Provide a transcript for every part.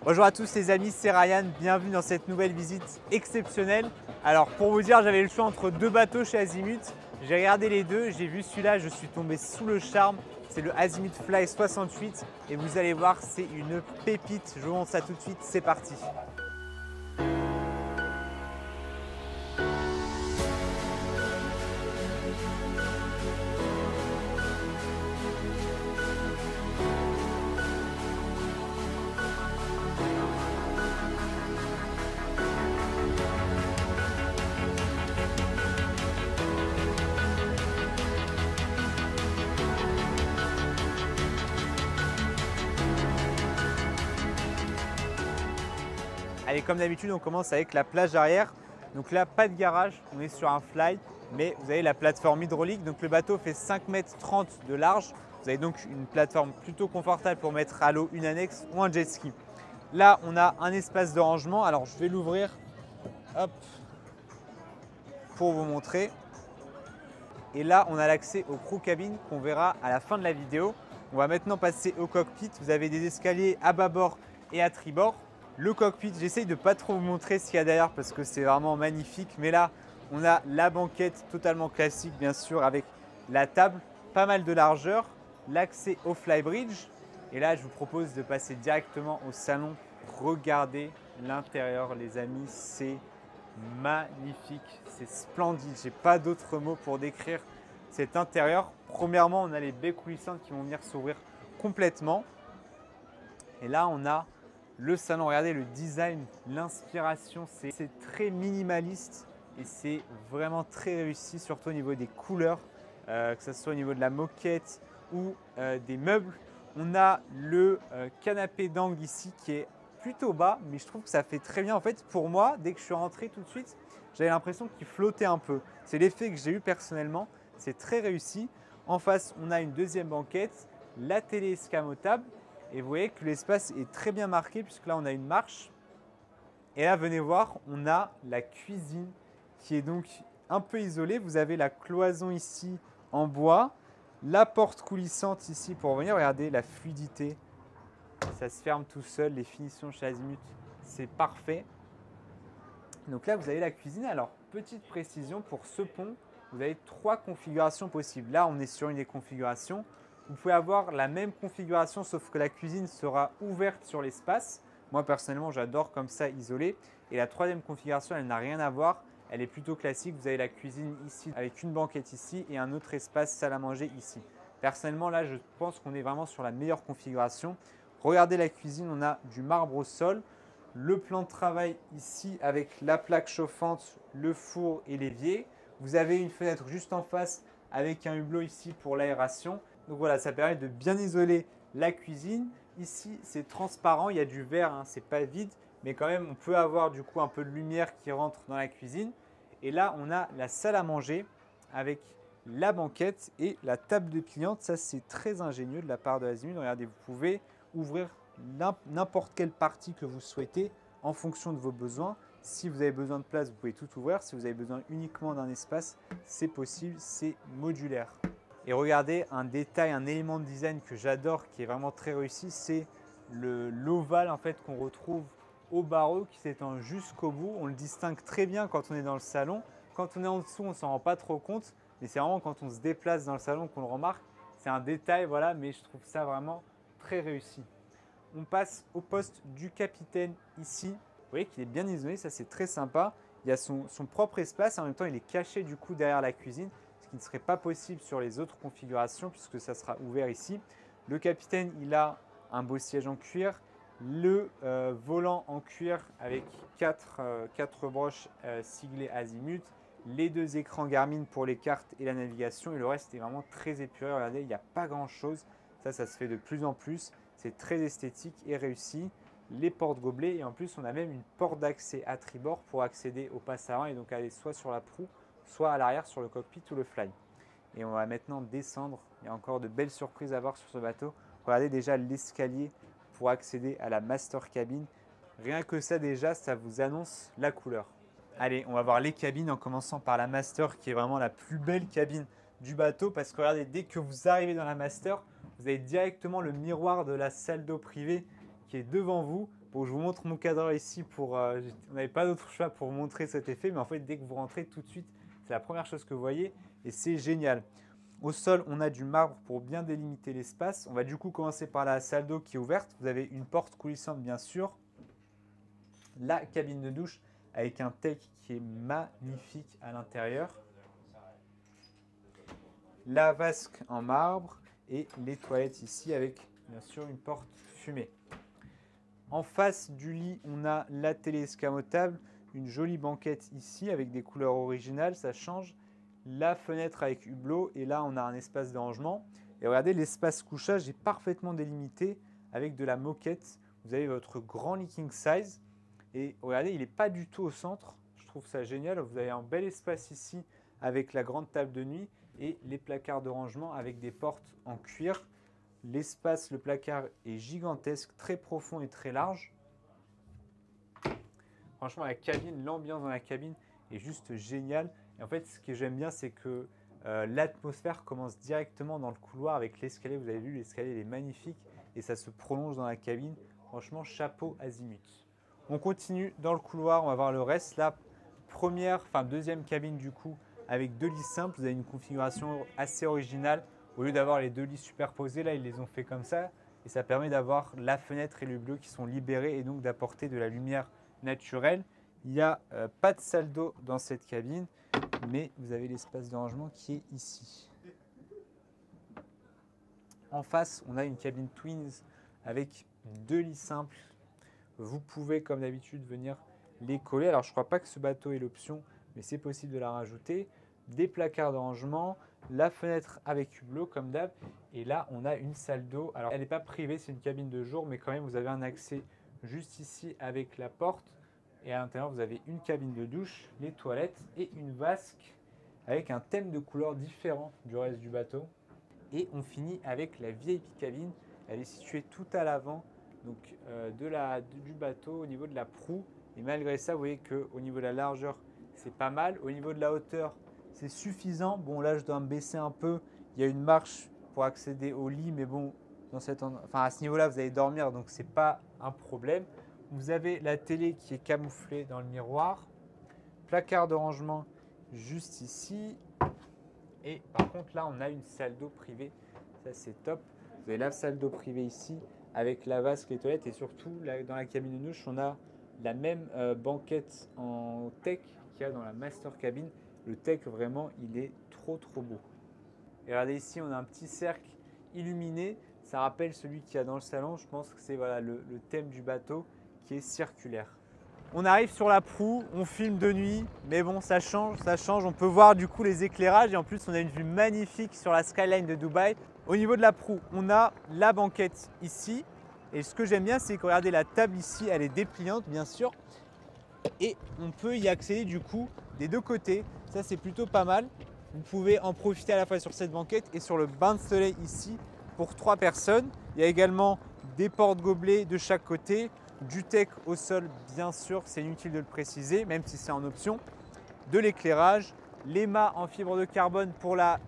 Bonjour à tous les amis, c'est Ryan, bienvenue dans cette nouvelle visite exceptionnelle. Alors pour vous dire, j'avais le choix entre deux bateaux chez Azimut. J'ai regardé les deux, j'ai vu celui-là, je suis tombé sous le charme. C'est le Azimut Fly 68 et vous allez voir, c'est une pépite. Je vous montre ça tout de suite, c'est parti. Allez, comme d'habitude, on commence avec la plage arrière. Donc là, pas de garage, on est sur un fly, mais vous avez la plateforme hydraulique. Donc le bateau fait 5,30 m de large. Vous avez donc une plateforme plutôt confortable pour mettre à l'eau une annexe ou un jet ski. Là, on a un espace de rangement. Alors, je vais l'ouvrir hop, pour vous montrer. Et là, on a l'accès au crew cabin qu'on verra à la fin de la vidéo. On va maintenant passer au cockpit. Vous avez des escaliers à bâbord et à tribord. Le cockpit, j'essaye de ne pas trop vous montrer ce qu'il y a derrière parce que c'est vraiment magnifique. Mais là, on a la banquette totalement classique, bien sûr, avec la table, pas mal de largeur, l'accès au flybridge. Et là, je vous propose de passer directement au salon. Regardez l'intérieur, les amis, c'est magnifique, c'est splendide. J'ai pas d'autres mots pour décrire cet intérieur. Premièrement, on a les baies coulissantes qui vont venir s'ouvrir complètement. Et là, on a le salon. Regardez le design, l'inspiration, c'est très minimaliste et c'est vraiment très réussi, surtout au niveau des couleurs, que ce soit au niveau de la moquette ou des meubles. On a le canapé d'angle ici qui est plutôt bas, mais je trouve que ça fait très bien. En fait, pour moi, dès que je suis rentré tout de suite, j'avais l'impression qu'il flottait un peu. C'est l'effet que j'ai eu personnellement. C'est très réussi. En face, on a une deuxième banquette, la télé escamotable. Et vous voyez que l'espace est très bien marqué puisque là, on a une marche. Et là, venez voir, on a la cuisine qui est donc un peu isolée. Vous avez la cloison ici en bois, la porte coulissante ici pour venir. Regardez la fluidité. Ça se ferme tout seul. Les finitions chez Azimut, c'est parfait. Donc là, vous avez la cuisine. Alors, petite précision pour ce pont, vous avez 3 configurations possibles. Là, on est sur une des configurations. Vous pouvez avoir la même configuration, sauf que la cuisine sera ouverte sur l'espace. Moi, personnellement, j'adore comme ça, isolé. Et la troisième configuration, elle n'a rien à voir. Elle est plutôt classique. Vous avez la cuisine ici, avec une banquette ici et un autre espace salle à manger ici. Personnellement, là, je pense qu'on est vraiment sur la meilleure configuration. Regardez la cuisine, on a du marbre au sol. Le plan de travail ici avec la plaque chauffante, le four et l'évier. Vous avez une fenêtre juste en face avec un hublot ici pour l'aération. Donc voilà, ça permet de bien isoler la cuisine. Ici, c'est transparent, il y a du verre, hein, c'est pas vide, mais quand même, on peut avoir du coup un peu de lumière qui rentre dans la cuisine. Et là, on a la salle à manger avec la banquette et la table de pliante. Ça, c'est très ingénieux de la part de Azimut. Regardez, vous pouvez ouvrir n'importe quelle partie que vous souhaitez en fonction de vos besoins. Si vous avez besoin de place, vous pouvez tout ouvrir. Si vous avez besoin uniquement d'un espace, c'est possible, c'est modulaire. Et regardez un détail, un élément de design que j'adore, qui est vraiment très réussi, c'est l'ovale en fait, qu'on retrouve au barreau qui s'étend jusqu'au bout. On le distingue très bien quand on est dans le salon. Quand on est en dessous, on ne s'en rend pas trop compte, mais c'est vraiment quand on se déplace dans le salon qu'on le remarque. C'est un détail, voilà, mais je trouve ça vraiment très réussi. On passe au poste du capitaine ici. Vous voyez qu'il est bien isolé, ça c'est très sympa. Il y a son propre espace, en même temps il est caché du coup derrière la cuisine, ce qui ne serait pas possible sur les autres configurations puisque ça sera ouvert ici. Le capitaine, il a un beau siège en cuir, le volant en cuir avec 4 broches siglées Azimut, les 2 écrans Garmin pour les cartes et la navigation et le reste est vraiment très épuré. Regardez, il n'y a pas grand chose, ça se fait de plus en plus. C'est très esthétique et réussi. Les portes gobelets et en plus on a même une porte d'accès à tribord pour accéder au passe avant et donc aller soit sur la proue, soit à l'arrière sur le cockpit ou le fly. Et on va maintenant descendre. Il y a encore de belles surprises à voir sur ce bateau. Regardez déjà l'escalier pour accéder à la master cabin. Rien que ça déjà, ça vous annonce la couleur. Allez, on va voir les cabines en commençant par la master qui est vraiment la plus belle cabine du bateau parce que regardez, dès que vous arrivez dans la master, vous avez directement le miroir de la salle d'eau privée qui est devant vous. Bon, je vous montre mon cadre ici on n'avait pas d'autre choix pour vous montrer cet effet, mais en fait, dès que vous rentrez tout de suite, c'est la première chose que vous voyez et c'est génial. Au sol, on a du marbre pour bien délimiter l'espace. On va du coup commencer par la salle d'eau qui est ouverte. Vous avez une porte coulissante, bien sûr. La cabine de douche avec un tech qui est magnifique à l'intérieur. La vasque en marbre et les toilettes ici avec bien sûr une porte fumée. En face du lit, on a la télé escamotable, une jolie banquette ici avec des couleurs originales, ça change. La fenêtre avec hublot et là on a un espace de rangement. Et regardez, l'espace couchage est parfaitement délimité avec de la moquette. Vous avez votre grand lit king size et regardez, il n'est pas du tout au centre. Je trouve ça génial. Vous avez un bel espace ici avec la grande table de nuit et les placards de rangement avec des portes en cuir. L'espace, le placard est gigantesque, très profond et très large. Franchement, la cabine, l'ambiance dans la cabine est juste géniale. Et en fait, ce que j'aime bien, c'est que l'atmosphère commence directement dans le couloir avec l'escalier. Vous avez vu, l'escalier est magnifique et ça se prolonge dans la cabine. Franchement, chapeau azimut. On continue dans le couloir, on va voir le reste. La deuxième cabine du coup, avec 2 lits simples. Vous avez une configuration assez originale. Au lieu d'avoir les 2 lits superposés, là, ils les ont fait comme ça. Et ça permet d'avoir la fenêtre et le bleu qui sont libérés et donc d'apporter de la lumière naturelle. Il n'y a pas de salle d'eau dans cette cabine, mais vous avez l'espace de rangement qui est ici. En face, on a une cabine Twins avec 2 lits simples. Vous pouvez, comme d'habitude, venir les coller. Alors, je ne crois pas que ce bateau ait l'option, mais c'est possible de la rajouter. Des placards de rangement, la fenêtre avec hublot comme d'hab. Et là, on a une salle d'eau. Alors, elle n'est pas privée, c'est une cabine de jour, mais quand même, vous avez un accès juste ici avec la porte. Et à l'intérieur, vous avez une cabine de douche, les toilettes et une vasque avec un thème de couleur différent du reste du bateau. Et on finit avec la VIP cabine. Elle est située tout à l'avant donc du bateau au niveau de la proue. Et malgré ça, vous voyez qu'au niveau de la largeur, c'est pas mal. Au niveau de la hauteur, c'est suffisant. Bon, là, je dois me baisser un peu. Il y a une marche pour accéder au lit, mais bon, à ce niveau-là, vous allez dormir, donc ce n'est pas un problème. Vous avez la télé qui est camouflée dans le miroir. Placard de rangement juste ici. Et par contre, là, on a une salle d'eau privée. Ça, c'est top. Vous avez la salle d'eau privée ici avec la vasque, les toilettes. Et surtout, là, dans la cabine de douche, on a la même banquette en tech qu'il y a dans la master cabine. Le tech, vraiment, il est trop, trop beau. Et regardez ici, on a un petit cercle illuminé. Ça rappelle celui qu'il y a dans le salon. Je pense que c'est voilà, le thème du bateau qui est circulaire. On arrive sur la proue, on filme de nuit, mais bon, ça change. On peut voir du coup les éclairages et en plus, on a une vue magnifique sur la skyline de Dubaï. Au niveau de la proue, on a la banquette ici. Et ce que j'aime bien, c'est que regardez, la table ici, elle est dépliante, bien sûr. Et on peut y accéder du coup des deux côtés. Ça, c'est plutôt pas mal. Vous pouvez en profiter à la fois sur cette banquette et sur le bain de soleil ici pour 3 personnes. Il y a également des porte-gobelets de chaque côté. Du tech au sol, bien sûr, c'est inutile de le préciser, même si c'est en option. De l'éclairage, les mâts en fibre de carbone pour la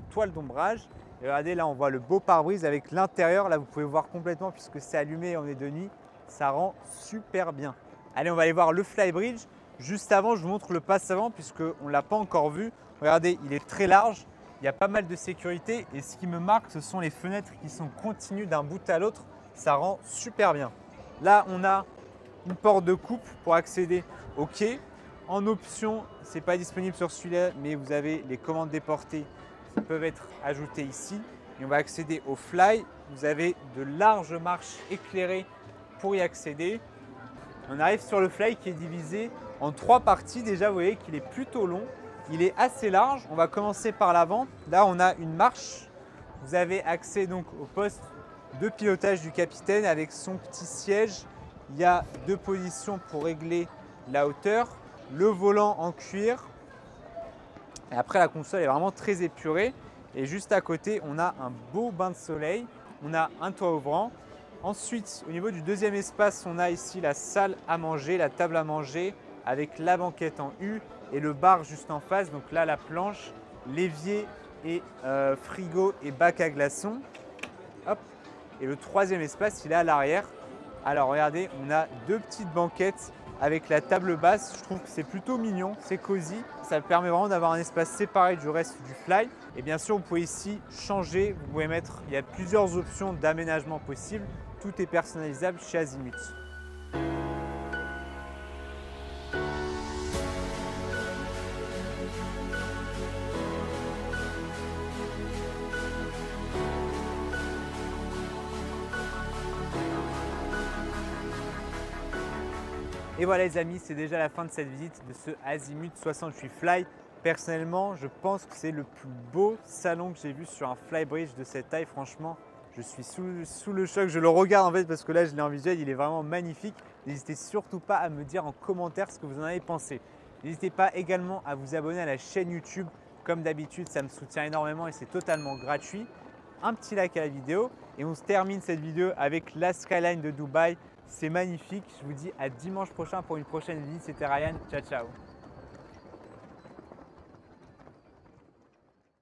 toile d'ombrage. Et regardez, là, on voit le beau pare-brise avec l'intérieur. Là, vous pouvez voir complètement puisque c'est allumé et on est de nuit. Ça rend super bien. Allez, on va aller voir le flybridge. Juste avant, je vous montre le passe avant puisqu'on ne l'a pas encore vu. Regardez, il est très large. Il y a pas mal de sécurité. Et ce qui me marque, ce sont les fenêtres qui sont continues d'un bout à l'autre. Ça rend super bien. Là, on a une porte de coupe pour accéder au quai. En option, ce n'est pas disponible sur celui-là, mais vous avez les commandes déportées qui peuvent être ajoutées ici. Et on va accéder au fly. Vous avez de larges marches éclairées pour y accéder. On arrive sur le fly qui est divisé en 3 parties. Déjà, vous voyez qu'il est plutôt long. Il est assez large. On va commencer par l'avant. Là, on a une marche. Vous avez accès donc au poste de pilotage du capitaine avec son petit siège. Il y a 2 positions pour régler la hauteur. Le volant en cuir. Et après, la console est vraiment très épurée. Et juste à côté, on a un beau bain de soleil. On a un toit ouvrant. Ensuite, au niveau du deuxième espace, on a ici la salle à manger, la table à manger avec la banquette en U et le bar juste en face. Donc là, la planche, l'évier et frigo et bac à glaçons. Hop. Et le troisième espace, il est à l'arrière Alors regardez, on a deux petites banquettes avec la table basse. Je trouve que c'est plutôt mignon, c'est cosy. Ça permet vraiment d'avoir un espace séparé du reste du fly. Et bien sûr, vous pouvez ici changer. Vous pouvez mettre, il y a plusieurs options d'aménagement possibles. Tout est personnalisable chez Azimut. Et voilà les amis, c'est déjà la fin de cette visite de ce Azimut 68 Fly. Personnellement, je pense que c'est le plus beau salon que j'ai vu sur un Flybridge de cette taille. Franchement, je suis sous le choc. Je le regarde en fait parce que là, je l'ai en visuel, il est vraiment magnifique. N'hésitez surtout pas à me dire en commentaire ce que vous en avez pensé. N'hésitez pas également à vous abonner à la chaîne YouTube. Comme d'habitude, ça me soutient énormément et c'est totalement gratuit. Un petit like à la vidéo et on se termine cette vidéo avec la skyline de Dubaï. C'est magnifique. Je vous dis à dimanche prochain pour une prochaine visite. C'était Ryan. Ciao, ciao.